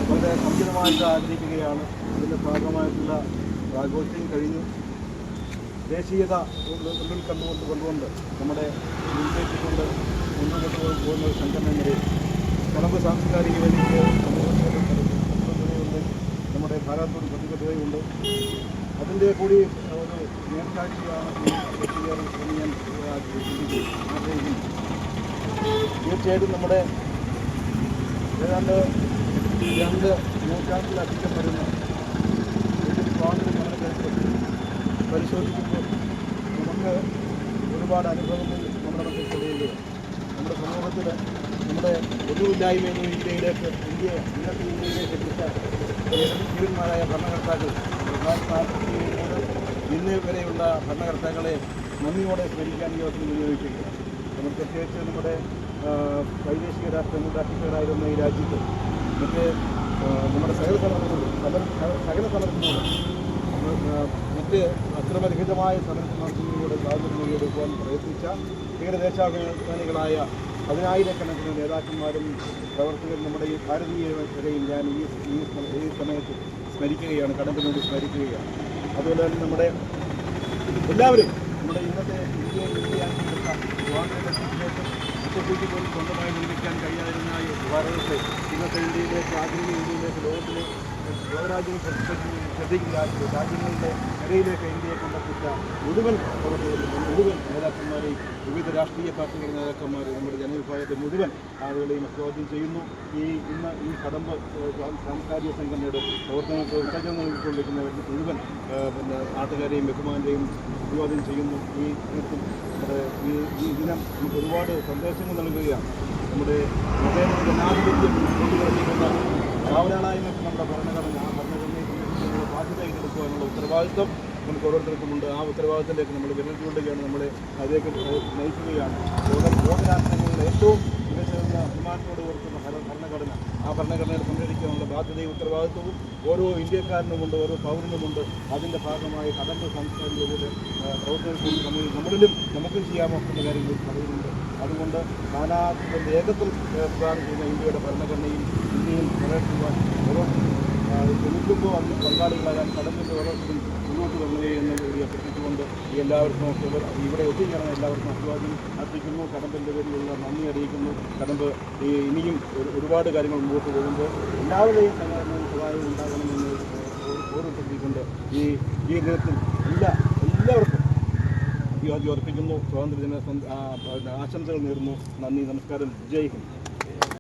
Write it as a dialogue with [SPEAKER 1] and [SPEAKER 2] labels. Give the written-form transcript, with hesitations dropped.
[SPEAKER 1] വളരെ സമുചിതമായിട്ട് ആചരിക്കുകയാണ്. ഇതിൻ്റെ ഭാഗമായിട്ടുള്ള ആഘോഷം കഴിഞ്ഞു. ദേശീയത ഉള്ളിൽ കൊണ്ടുകൊണ്ട് നമ്മുടെ മുൻകൈക്കൊണ്ട് മുന്നോട്ട് പോകുന്ന ഒരു സംഘടന നിലയിൽ കടമ്പ് സാംസ്കാരിക വേദിക്ക് സമൂഹത്തിൻ്റെ നമ്മുടെ ഭാരതത്തോട് പ്രതിബദ്ധതയുണ്ട്. അതിൻ്റെ കൂടി ഒരു നേർക്കാഴ്ചയാണ് ഞാൻ ആഗ്രഹിക്കുന്നു. തീർച്ചയായിട്ടും നമ്മുടെ ഏതാണ്ട് 2 നൂറ്റാണ്ടിലധികം വരുന്ന സ്വാതന്ത്ര്യ സമരത്തെ പരിശോധിക്കുമ്പോൾ നമുക്ക് ഒരുപാട് അനുഭവങ്ങൾ നമ്മുടെ മനസ്സിൽ തെളിയുകയാണ്. നമ്മുടെ സമൂഹത്തിൽ നമ്മുടെ ഒന്നുമില്ലായ്മ ഇന്ത്യയിലേക്ക് ഇന്നത്തെ ഇന്ത്യയിലേക്ക് എത്തിച്ച ധീരന്മാരായ ഭരണകർത്താക്കൾ ഇന്ന് വരെയുള്ള ഭരണകർത്താക്കളെ നന്ദിയോടെ സ്മരിക്കാൻ ഈ അവസരം വിനിയോഗിക്കുകയാണ്. നമ്മൾ പ്രത്യേകിച്ച് നമ്മുടെ വൈദേശിക രാഷ്ട്രങ്ങളുടെ അധ്യക്ഷരായിരുന്ന ഈ രാജ്യത്ത് നമ്മുടെ സകല സമരത്തിലൂടെ മറ്റ് അക്രമരഹിതമായ സമരത്തിലൂടെ സ്വാതന്ത്ര്യം നേടിയെടുക്കുവാൻ പ്രയത്നിച്ച ദേശാഭിമാനികളായ 10,000-കണക്കിന് നേതാക്കന്മാരും പ്രവർത്തകരും നമ്മുടെ ഈ ഭാരതീയരെയും ഞാൻ ഈ സമയത്ത് സ്മരിക്കുകയാണ്, കടമ്പിനോട് സ്മരിക്കുകയാണ്. അതുപോലെ തന്നെ നമ്മുടെ എല്ലാവരെയും നമ്മുടെ ഇന്നത്തെ സ്വാതന്ത്ര്യത്തിന് പോലും സ്വന്തമായി നിർമ്മിക്കാൻ കഴിയാതിരുന്ന ഭാരതത്തെ ഇന്നത്തെ ഇന്ത്യയിലേക്ക് ആധുനിക ഇന്ത്യയിലേക്ക് ലോകരാജ്യങ്ങൾ ശ്രദ്ധിക്കുന്ന രാജ്യങ്ങളുടെ കരയിലേക്ക് ഇന്ത്യയെ കൊണ്ടെത്തിച്ച മുഴുവൻ നേതാക്കന്മാരെയും വിവിധ രാഷ്ട്രീയ പാർട്ടികളുടെ നേതാക്കന്മാർ നമ്മുടെ ജനവിഭാഗത്തെ മുഴുവൻ ആളുകളെയും സ്വാഗതം ചെയ്യുന്നു. ഈ കടമ്പ് സാംസ്കാരിക സംഘടനയുടെ പ്രവർത്തനങ്ങൾക്ക് ഉത്തേജനം നൽകിക്കൊണ്ടിരിക്കുന്ന മുഴുവൻ നാട്ടുകാരെയും ബഹുമാനെയും സ്വാഗതം ചെയ്യുന്നു. ഈ ദിനം നമുക്ക് ഒരുപാട് സന്ദേശങ്ങൾ നൽകുകയാണ്. നമ്മുടെ മതേതര ജനാധിപത്യം കൊണ്ടുവരുന്ന കാവലാളായ്മയ്ക്ക് നമ്മുടെ ഭരണഘടനയെ സംരക്ഷിക്കുന്നതിനുള്ള ബാധ്യത ഏറ്റെടുക്കുവാനുള്ള ഉത്തരവാദിത്വം നമുക്ക് ഓരോരുത്തർക്കുമുണ്ട്. ആ ഉത്തരവാദിത്തത്തിലേക്ക് നമ്മൾ വിരൽ ചൂണ്ടുകയാണ്, നമ്മളെ അതിലേക്ക് നയിക്കുകയാണ്. ലോകരാഷ്ട്രങ്ങളിൽ ഏറ്റവും മികച്ച അഭിമാനത്തോട് ഓർക്കുന്ന ഭരണഘടന, ആ ഭരണഘടനയെ സംരക്ഷിക്കാനുള്ള ബാധ്യതയും ഉത്തരവാദിത്വവും ഓരോ ഇന്ത്യക്കാരനുമുണ്ട്, ഓരോ പൗരനുമുണ്ട്. അതിൻ്റെ ഭാഗമായി കടമ്പ് സംസ്കാരത്തിലൂടെ പ്രവർത്തനത്തിൽ നമ്മളിലും നമുക്കും ചെയ്യാമൊക്കുന്ന കാര്യങ്ങൾ പറയുന്നുണ്ട്. അതുകൊണ്ട് നാനാത്വത്തിൻ്റെ ഏകത്വം പ്രദാനം ചെയ്യുന്ന ഇന്ത്യയുടെ ഭരണഘടനയും ഇന്ത്യയിൽ നിലനിർത്തുവാൻ ഓരോരുത്തരും ശ്രമിക്കുമ്പോൾ അതിന് പങ്കാളികളാകാൻ കടമ്പിൻ്റെ ഓരോരുത്തരും മുന്നോട്ട് വരികയെന്ന് കൂടി അഭ്യർത്ഥിച്ചുകൊണ്ട് എല്ലാവർക്കും ഇവിടെ എത്തിച്ചേർന്ന എല്ലാവർക്കും അഭിവാദ്യം അർപ്പിക്കുന്നു. കടമ്പിൻ്റെ പേരിലുള്ള നന്ദി അറിയിക്കുന്നു. കടമ്പ് ഇനിയും ഒരുപാട് കാര്യങ്ങൾ മുമ്പോട്ട് പോകുമ്പോൾ എല്ലാവരുടെയും സഹകരണവും സഹായവും ഉണ്ടാകണമെന്ന് ഓർമ്മിപ്പിച്ചുകൊണ്ട് ഈ ദിനത്തിൽ എല്ലാവർക്കും അഭിവാദ്യം അർപ്പിക്കുന്നു. സ്വാതന്ത്ര്യദിന ആശംസകൾ നേരുന്നു. നന്ദി, നമസ്കാരം, ജയ് ഹിന്ദ്.